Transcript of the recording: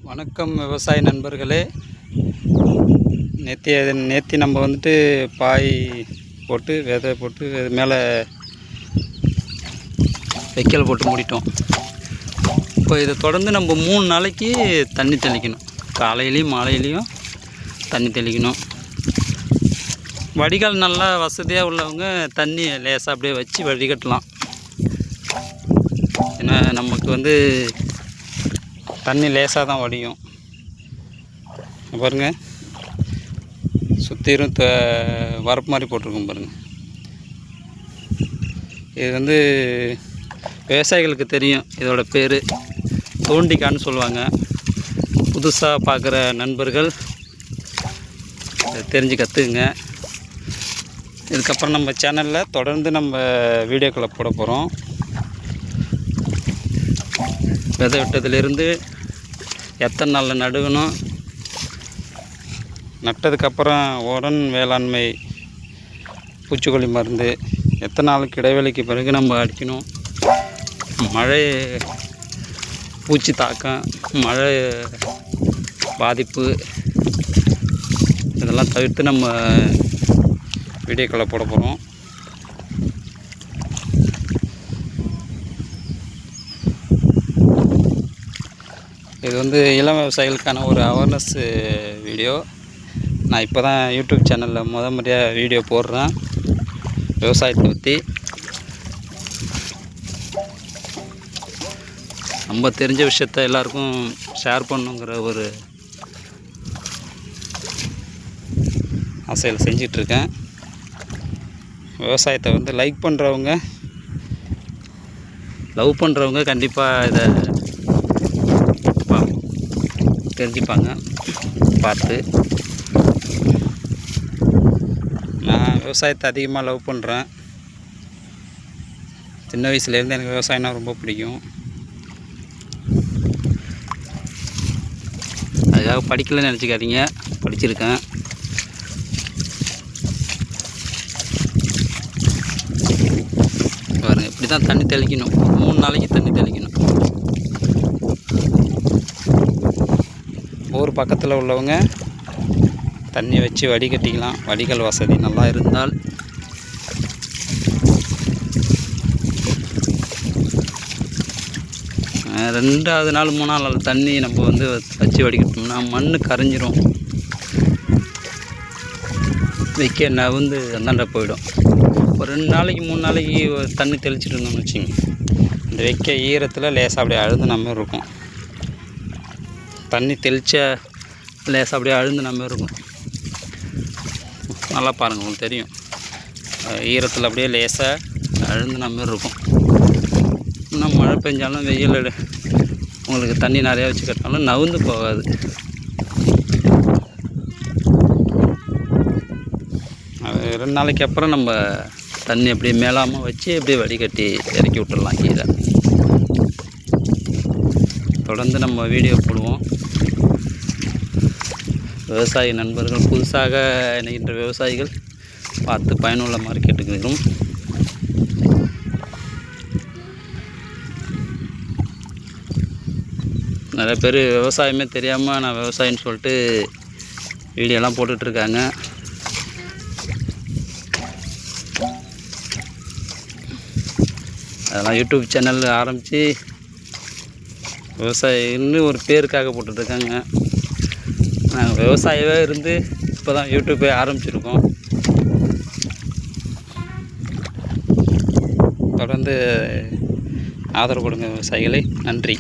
வணக்கம் விவசாய நண்பர்களே. நேற்று நம்ம வந்துட்டு பாய் போட்டு விதை போட்டு மேலே வைக்கல் போட்டு மூடிட்டோம். இப்போ இதை தொடர்ந்து நம்ம 3 நாளைக்கு தண்ணி தெளிக்கணும். காலையிலையும் மாலையிலையும் தண்ணி தெளிக்கணும். வடிகால் நல்லா வசதியாக உள்ளவங்க தண்ணி லேசாக அப்படியே வச்சு வடிகட்டலாம். ஏன்னா நமக்கு தண்ணி லேசாக தான் வடியும். பாருங்கள், சுற்றிலும் வரப்பு மாதிரி போட்டிருக்கோம் பாருங்கள். இது விவசாயிகளுக்கு தெரியும். இதோட பேர் தோண்டிக்கான்னு சொல்லுவாங்க. புதுசாக பார்க்குற நண்பர்கள் தெரிஞ்சு கற்றுக்குங்க. இதுக்கப்புறம் நம்ம சேனலில் தொடர்ந்து நம்ம வீடியோக்களை போட போகிறோம். விதை விட்டதுலேருந்து எத்தனை நாளில் நடுகணும், நட்டதுக்கப்புறம் உரம் வேளாண்மை பூச்சிக்கொல்லி மருந்து எத்தனை நாளுக்கு இடைவெளிக்கு பிறகு நம்ம அடிக்கணும், மழை பூச்சி தாக்கம், மழை பாதிப்பு இதெல்லாம் தவிர்த்து நம்ம வீடியோக்களை போட போகிறோம். இது இளம் விவசாயிகளுக்கான ஒரு அவேர்னஸ் வீடியோ. நான் இப்போ தான் யூடியூப் சேனலில் முறையாக வீடியோ போடுறேன் விவசாயத்தை பற்றி. நம்ம தெரிஞ்ச விஷயத்த எல்லாருக்கும் ஷேர் பண்ணுங்கிற ஒரு ஆசையில் செஞ்சிட்ருக்கேன். விவசாயத்தை லைக் பண்ணுறவங்க, லவ் பண்ணுறவங்க கண்டிப்பாக இதை தெரிஞ்சுப்பாங்க பார்த்து. நான் விவசாயத்தை அதிகமாக லவ் பண்ணுறேன். சின்ன வயசுலேருந்து எனக்கு விவசாயம்னா ரொம்ப பிடிக்கும். அதுக்காக படிக்கலைன்னு நினச்சிக்காதீங்க, படிச்சிருக்கேன். பாருங்கள், இப்படி தான் தண்ணி தெளிக்கணும். 3 நாளைக்கு தண்ணி தெளிக்கணும். ஊர் பக்கத்தில் உள்ளவங்க தண்ணி வச்சு வடிகட்டிக்கலாம். வடிகால் வசதி நல்லா இருந்தால். ரெண்டாவது நாள் 3ஆவது நாள் தண்ணி நம்ம வச்சு வடிகட்டோம்னா மண் கரைஞ்சிரும், வைக்க அந்தாண்ட போயிடும். ஒரு 2 நாளைக்கு 3 நாளைக்கு தண்ணி தெளிச்சிட்டு இருந்தோம்னு வச்சுங்க, இந்த வைக்க ஈரத்தில் லேசாக அப்படியே அழுதுன மாதிரி இருக்கும். தண்ணி தெளித்த லேசாக அப்படியே அழுந்துன மாதிரி இருக்கும். நல்லா பாருங்கள், உங்களுக்கு தெரியும். ஈரத்தில் அப்படியே லேசாக அழுந்துன மாதிரி இருக்கும். இன்னும் மழை பெஞ்சாலும் வெயில் உங்களுக்கு தண்ணி நிறையா வச்சு கட்டினாலும் நவுந்து போகாது. அது 2 நாளைக்கு அப்புறம் நம்ம தண்ணி அப்படியே மேலாமல் வச்சு அப்படியே வடிகட்டி இறக்கி விட்டுடலாம் கீழே. தொடர்ந்து நம்ம வீடியோ போடுவோம். விவசாய நண்பர்கள், புதுசாக இணைகின்ற விவசாயிகள் பார்த்து பயனுள்ள மாதிரி கேட்டுக்கிறோம். நிறைய பேர் விவசாயமே தெரியாமல் நான் விவசாயின்னு சொல்லிட்டு வீடியோலாம் போட்டுட்ருக்காங்க. அதெல்லாம் யூடியூப் சேனல் ஆரம்பித்து விவசாயின்னு ஒரு பேருக்காக போட்டுட்ருக்காங்க. நாங்கள் விவசாயவே இருந்து இப்போ தான் யூடியூப்பே ஆரம்பிச்சிருக்கோம். தொடர்ந்து ஆதரவு கொடுங்க விவசாயிகளை. நன்றி.